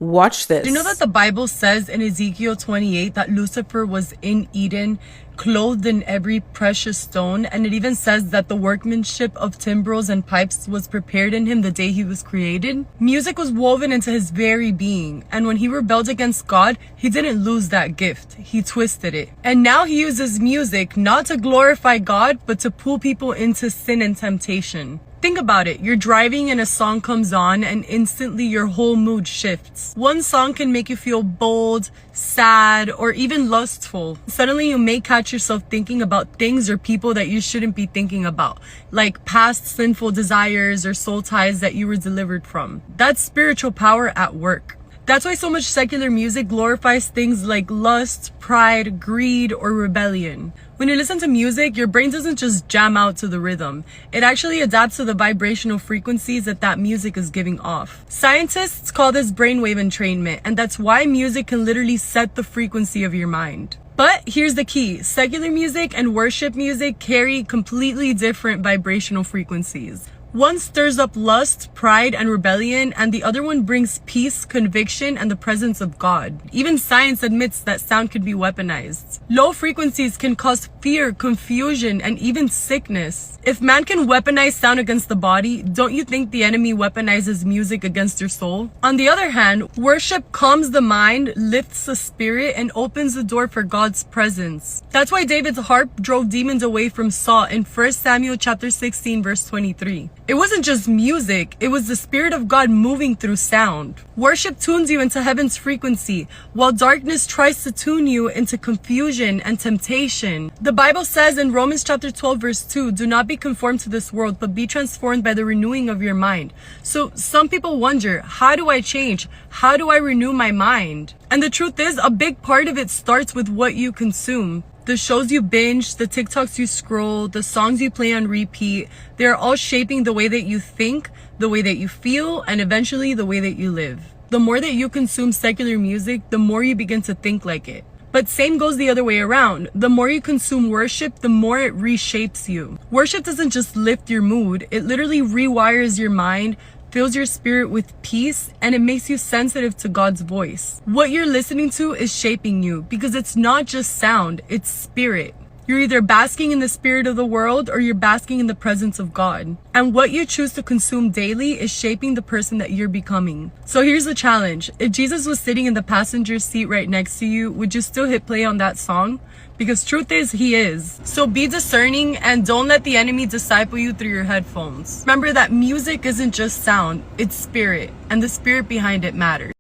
Watch this. Do you know that the Bible says in Ezekiel 28 that Lucifer was in Eden, clothed in every precious stone? And it even says that the workmanship of timbrels and pipes was prepared in him the day he was created. Music was woven into his very being. And when he rebelled against God, he didn't lose that gift. He twisted it. And now he uses music not to glorify God, but to pull people into sin and temptation. Think about it. You're driving and a song comes on and instantly your whole mood shifts. One song can make you feel bold, sad, or even lustful. Suddenly you may catch yourself thinking about things or people that you shouldn't be thinking about, like past sinful desires or soul ties that you were delivered from. That's spiritual power at work. That's why so much secular music glorifies things like lust, pride, greed, or rebellion. When you listen to music, your brain doesn't just jam out to the rhythm. It actually adapts to the vibrational frequencies that music is giving off. Scientists call this brainwave entrainment, and that's why music can literally set the frequency of your mind. But here's the key. Secular music and worship music carry completely different vibrational frequencies. One stirs up lust, pride, and rebellion, and the other one brings peace, conviction, and the presence of God. Even science admits that sound could be weaponized. Low frequencies can cause fear, confusion, and even sickness. If man can weaponize sound against the body, don't you think the enemy weaponizes music against your soul? On the other hand, worship calms the mind, lifts the spirit, and opens the door for God's presence. That's why David's harp drove demons away from Saul in 1 Samuel chapter 16 verse 23. It wasn't just music, it was the Spirit of God moving through sound. Worship tunes you into heaven's frequency, while darkness tries to tune you into confusion and temptation. The Bible says in Romans chapter 12 verse 2, do not be conformed to this world, but be transformed by the renewing of your mind. So some people wonder, how do I change? How do I renew my mind? And the truth is, a big part of it starts with what you consume. The shows you binge, the TikToks you scroll, the songs you play on repeat, they're all shaping the way that you think, the way that you feel, and eventually the way that you live. The more that you consume secular music, the more you begin to think like it. But same goes the other way around. The more you consume worship, the more it reshapes you. Worship doesn't just lift your mood, it literally rewires your mind, fills your spirit with peace, and it makes you sensitive to God's voice. What you're listening to is shaping you because it's not just sound, it's spirit. You're either basking in the spirit of the world or you're basking in the presence of God. And what you choose to consume daily is shaping the person that you're becoming. So here's the challenge. If Jesus was sitting in the passenger seat right next to you, would you still hit play on that song? Because truth is, he is. So be discerning and don't let the enemy disciple you through your headphones. Remember that music isn't just sound, it's spirit, and the spirit behind it matters.